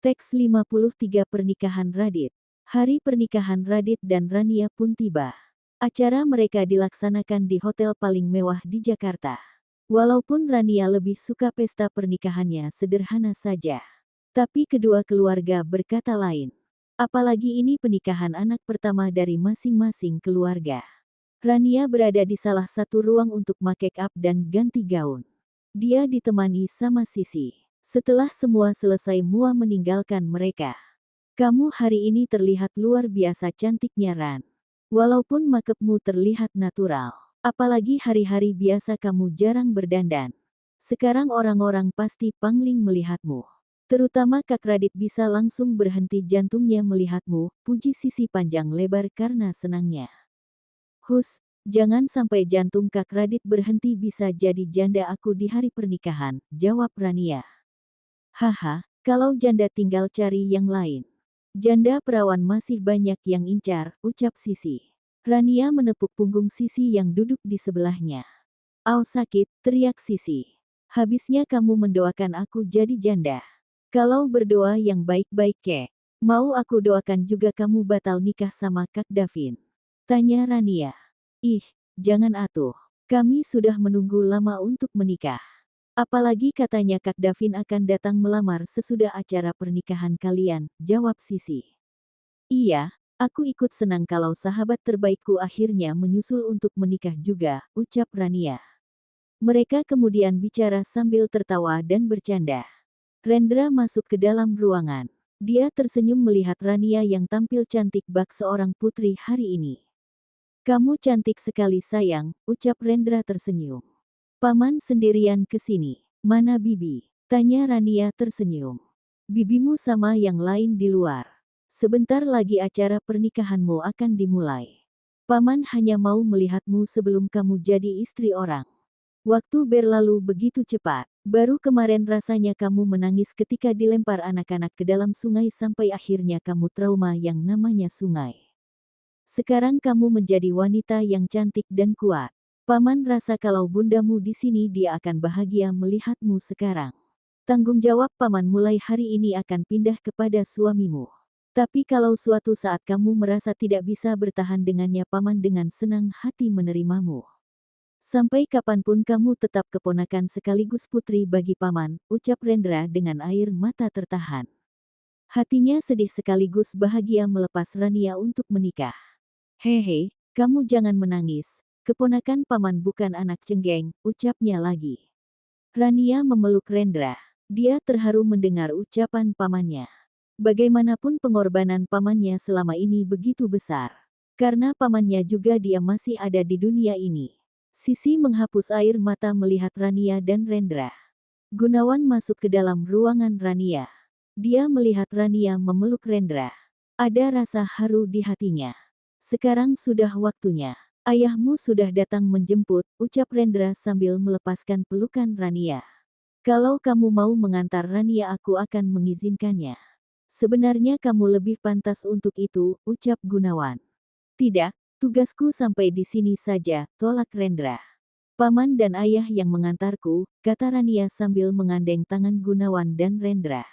Teks 53 Pernikahan Radit. Hari pernikahan Radit dan Rania pun tiba. Acara mereka dilaksanakan di hotel paling mewah di Jakarta. Walaupun Rania lebih suka pesta pernikahannya sederhana saja. Tapi kedua keluarga berkata lain. Apalagi ini pernikahan anak pertama dari masing-masing keluarga. Rania berada di salah satu ruang untuk make up dan ganti gaun. Dia ditemani sama Sisi. Setelah semua selesai, Mua meninggalkan mereka. Kamu hari ini terlihat luar biasa cantiknya, Ran. Walaupun makeupmu terlihat natural. Apalagi hari-hari biasa kamu jarang berdandan. Sekarang orang-orang pasti pangling melihatmu. Terutama Kak Radit bisa langsung berhenti jantungnya melihatmu, puji Sisi panjang lebar karena senangnya. Hus, jangan sampai jantung Kak Radit berhenti, bisa jadi janda aku di hari pernikahan, jawab Rania. Haha, kalau janda tinggal cari yang lain. Janda perawan masih banyak yang incar, ucap Sisi. Rania menepuk punggung Sisi yang duduk di sebelahnya. Au sakit, teriak Sisi. Habisnya kamu mendoakan aku jadi janda. Kalau berdoa yang baik-baik kek. Mau aku doakan juga kamu batal nikah sama Kak Davin? Tanya Rania. Ih, jangan atuh. Kami sudah menunggu lama untuk menikah. Apalagi katanya Kak Davin akan datang melamar sesudah acara pernikahan kalian, jawab Sisi. Iya, aku ikut senang kalau sahabat terbaikku akhirnya menyusul untuk menikah juga, ucap Rania. Mereka kemudian bicara sambil tertawa dan bercanda. Rendra masuk ke dalam ruangan. Dia tersenyum melihat Rania yang tampil cantik bak seorang putri hari ini. Kamu cantik sekali sayang, ucap Rendra tersenyum. Paman sendirian ke sini. Mana Bibi? Tanya Rania tersenyum. Bibimu sama yang lain di luar. Sebentar lagi acara pernikahanmu akan dimulai. Paman hanya mau melihatmu sebelum kamu jadi istri orang. Waktu berlalu begitu cepat. Baru kemarin rasanya kamu menangis ketika dilempar anak-anak ke dalam sungai sampai akhirnya kamu trauma yang namanya sungai. Sekarang kamu menjadi wanita yang cantik dan kuat. Paman rasa kalau bundamu di sini dia akan bahagia melihatmu sekarang. Tanggung jawab paman mulai hari ini akan pindah kepada suamimu. Tapi kalau suatu saat kamu merasa tidak bisa bertahan dengannya, paman dengan senang hati menerimamu. Sampai kapanpun kamu tetap keponakan sekaligus putri bagi paman, ucap Rendra dengan air mata tertahan. Hatinya sedih sekaligus bahagia melepas Rania untuk menikah. Hehe, kamu jangan menangis. Keponakan paman bukan anak cenggeng, ucapnya lagi. Rania memeluk Rendra. Dia terharu mendengar ucapan pamannya. Bagaimanapun pengorbanan pamannya selama ini begitu besar. Karena pamannya juga dia masih ada di dunia ini. Sisi menghapus air mata melihat Rania dan Rendra. Gunawan masuk ke dalam ruangan Rania. Dia melihat Rania memeluk Rendra. Ada rasa haru di hatinya. Sekarang sudah waktunya. Ayahmu sudah datang menjemput, ucap Rendra sambil melepaskan pelukan Rania. Kalau kamu mau mengantar Rania aku akan mengizinkannya. Sebenarnya kamu lebih pantas untuk itu, ucap Gunawan. Tidak, tugasku sampai di sini saja, tolak Rendra. Paman dan ayah yang mengantarku, kata Rania sambil mengandeng tangan Gunawan dan Rendra.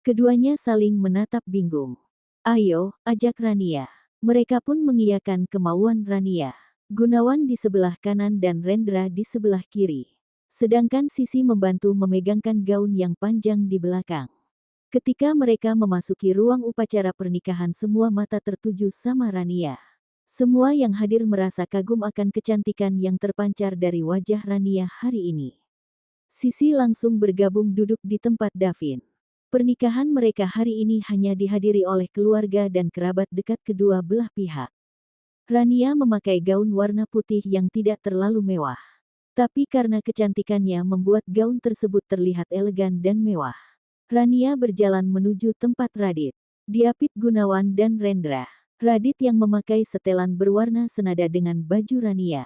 Keduanya saling menatap bingung. Ayo, ajak Rania. Mereka pun mengiyakan kemauan Rania. Gunawan di sebelah kanan dan Rendra di sebelah kiri. Sedangkan Sisi membantu memegangkan gaun yang panjang di belakang. Ketika mereka memasuki ruang upacara pernikahan, semua mata tertuju sama Rania. Semua yang hadir merasa kagum akan kecantikan yang terpancar dari wajah Rania hari ini. Sisi langsung bergabung duduk di tempat Davin. Pernikahan mereka hari ini hanya dihadiri oleh keluarga dan kerabat dekat kedua belah pihak. Rania memakai gaun warna putih yang tidak terlalu mewah. Tapi karena kecantikannya membuat gaun tersebut terlihat elegan dan mewah. Rania berjalan menuju tempat Radit. Diapit Gunawan dan Rendra. Radit yang memakai setelan berwarna senada dengan baju Rania.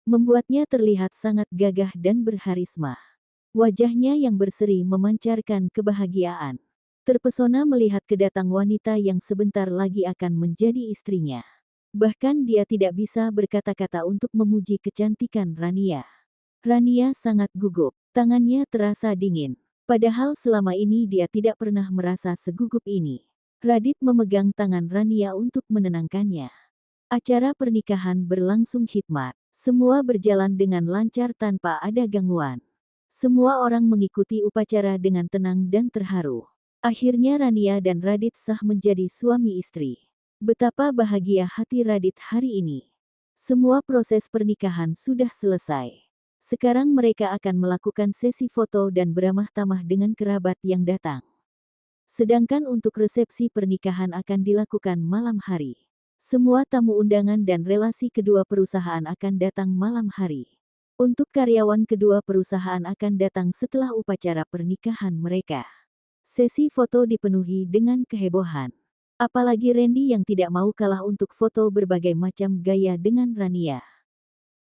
Membuatnya terlihat sangat gagah dan berharisma. Wajahnya yang berseri memancarkan kebahagiaan. Terpesona melihat kedatang wanita yang sebentar lagi akan menjadi istrinya. Bahkan dia tidak bisa berkata-kata untuk memuji kecantikan Rania. Rania sangat gugup, tangannya terasa dingin. Padahal selama ini dia tidak pernah merasa segugup ini. Radit memegang tangan Rania untuk menenangkannya. Acara pernikahan berlangsung hikmat. Semua berjalan dengan lancar tanpa ada gangguan. Semua orang mengikuti upacara dengan tenang dan terharu. Akhirnya Rania dan Radit sah menjadi suami istri. Betapa bahagia hati Radit hari ini. Semua proses pernikahan sudah selesai. Sekarang mereka akan melakukan sesi foto dan beramah tamah dengan kerabat yang datang. Sedangkan untuk resepsi pernikahan akan dilakukan malam hari. Semua tamu undangan dan relasi kedua perusahaan akan datang malam hari. Untuk karyawan kedua perusahaan akan datang setelah upacara pernikahan mereka. Sesi foto dipenuhi dengan kehebohan. Apalagi Randy yang tidak mau kalah untuk foto berbagai macam gaya dengan Rania.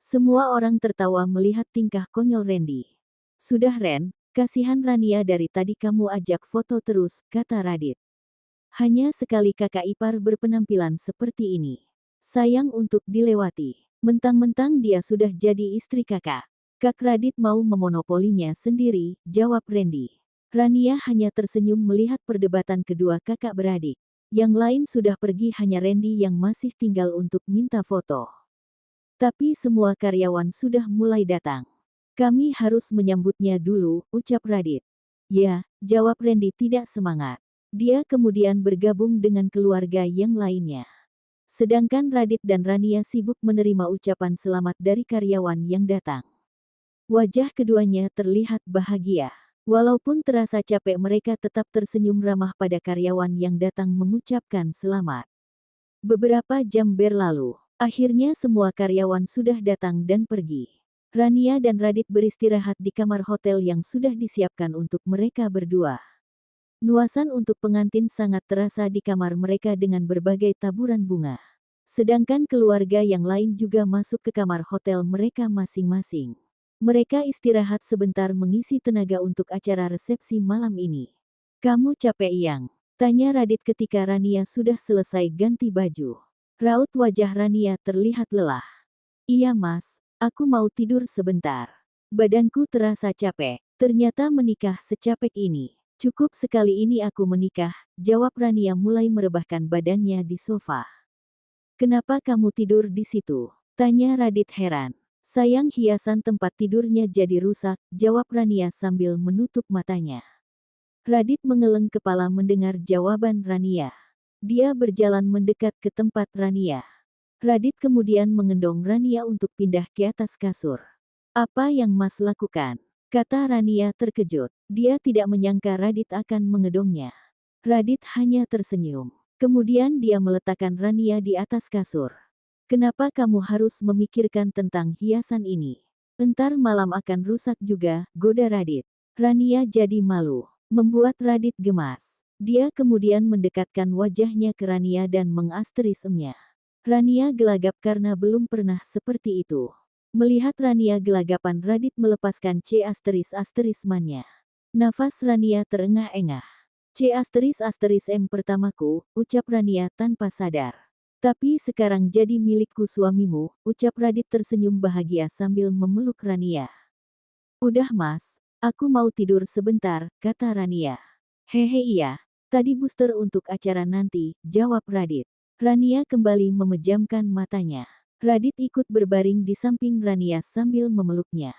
Semua orang tertawa melihat tingkah konyol Randy. Sudah Ren, kasihan Rania dari tadi kamu ajak foto terus, kata Radit. Hanya sekali kakak ipar berpenampilan seperti ini. Sayang untuk dilewati. Mentang-mentang dia sudah jadi istri kakak. Kak Radit mau memonopolinya sendiri, jawab Randy. Rania hanya tersenyum melihat perdebatan kedua kakak beradik. Yang lain sudah pergi, hanya Randy yang masih tinggal untuk minta foto. Tapi semua karyawan sudah mulai datang. Kami harus menyambutnya dulu, ucap Radit. Ya, jawab Randy tidak semangat. Dia kemudian bergabung dengan keluarga yang lainnya. Sedangkan Radit dan Rania sibuk menerima ucapan selamat dari karyawan yang datang. Wajah keduanya terlihat bahagia. Walaupun terasa capek, mereka tetap tersenyum ramah pada karyawan yang datang mengucapkan selamat. Beberapa jam berlalu. Akhirnya semua karyawan sudah datang dan pergi. Rania dan Radit beristirahat di kamar hotel yang sudah disiapkan untuk mereka berdua. Nuansa untuk pengantin sangat terasa di kamar mereka dengan berbagai taburan bunga. Sedangkan keluarga yang lain juga masuk ke kamar hotel mereka masing-masing. Mereka istirahat sebentar mengisi tenaga untuk acara resepsi malam ini. Kamu capek Yang? Tanya Radit ketika Rania sudah selesai ganti baju. Raut wajah Rania terlihat lelah. Iya mas, aku mau tidur sebentar. Badanku terasa capek, ternyata menikah secapek ini. Cukup sekali ini aku menikah, jawab Rania mulai merebahkan badannya di sofa. Kenapa kamu tidur di situ? Tanya Radit heran. Sayang hiasan tempat tidurnya jadi rusak, jawab Rania sambil menutup matanya. Radit mengeleng kepala mendengar jawaban Rania. Dia berjalan mendekat ke tempat Rania. Radit kemudian mengendong Rania untuk pindah ke atas kasur. Apa yang mas lakukan? Kata Rania terkejut. Dia tidak menyangka Radit akan mengendongnya. Radit hanya tersenyum. Kemudian dia meletakkan Rania di atas kasur. Kenapa kamu harus memikirkan tentang hiasan ini? Entar malam akan rusak juga, goda Radit. Rania jadi malu. Membuat Radit gemas. Dia kemudian mendekatkan wajahnya ke Rania dan mengasterismenya. Rania gelagap karena belum pernah seperti itu. Melihat Rania gelagapan, Radit melepaskan C****-mannya. Nafas Rania terengah-engah. C****M pertamaku, ucap Rania tanpa sadar. Tapi sekarang jadi milikku suamimu, ucap Radit tersenyum bahagia sambil memeluk Rania. Udah mas, aku mau tidur sebentar, kata Rania. Hehe iya. Tadi booster untuk acara nanti, jawab Radit. Rania kembali memejamkan matanya. Radit ikut berbaring di samping Rania sambil memeluknya.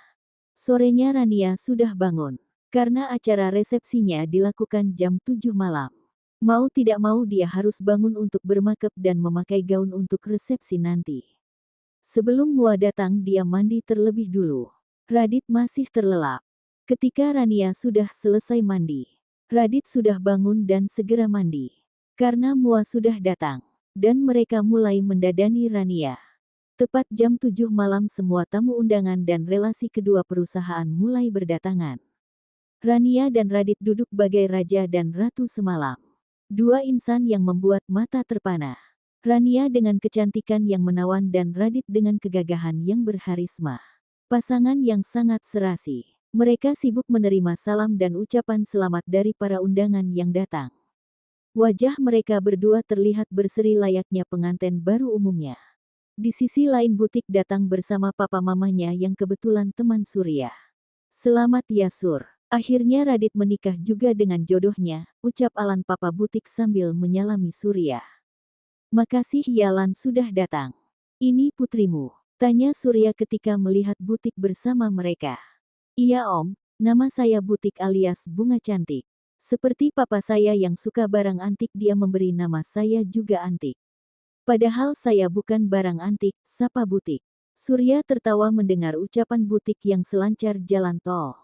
Sorenya Rania sudah bangun. Karena acara resepsinya dilakukan jam 7 malam. Mau tidak mau dia harus bangun untuk bermakeup dan memakai gaun untuk resepsi nanti. Sebelum Mua datang dia mandi terlebih dulu. Radit masih terlelap. Ketika Rania sudah selesai mandi, Radit sudah bangun dan segera mandi. Karena Mua sudah datang. Dan mereka mulai mendadani Rania. Tepat jam 7 malam semua tamu undangan dan relasi kedua perusahaan mulai berdatangan. Rania dan Radit duduk bagai raja dan ratu semalam. Dua insan yang membuat mata terpana. Rania dengan kecantikan yang menawan dan Radit dengan kegagahan yang berharisma. Pasangan yang sangat serasi. Mereka sibuk menerima salam dan ucapan selamat dari para undangan yang datang. Wajah mereka berdua terlihat berseri layaknya pengantin baru umumnya. Di sisi lain Butik datang bersama papa mamanya yang kebetulan teman Surya. Selamat ya Sur. Akhirnya Radit menikah juga dengan jodohnya, ucap Alan Papa Butik sambil menyalami Surya. Makasih ya Lan sudah datang. Ini putrimu, tanya Surya ketika melihat Butik bersama mereka. Iya Om, nama saya Butik alias Bunga Cantik. Seperti papa saya yang suka barang antik dia memberi nama saya juga antik. Padahal saya bukan barang antik, sapa Butik. Surya tertawa mendengar ucapan Butik yang selancar jalan tol.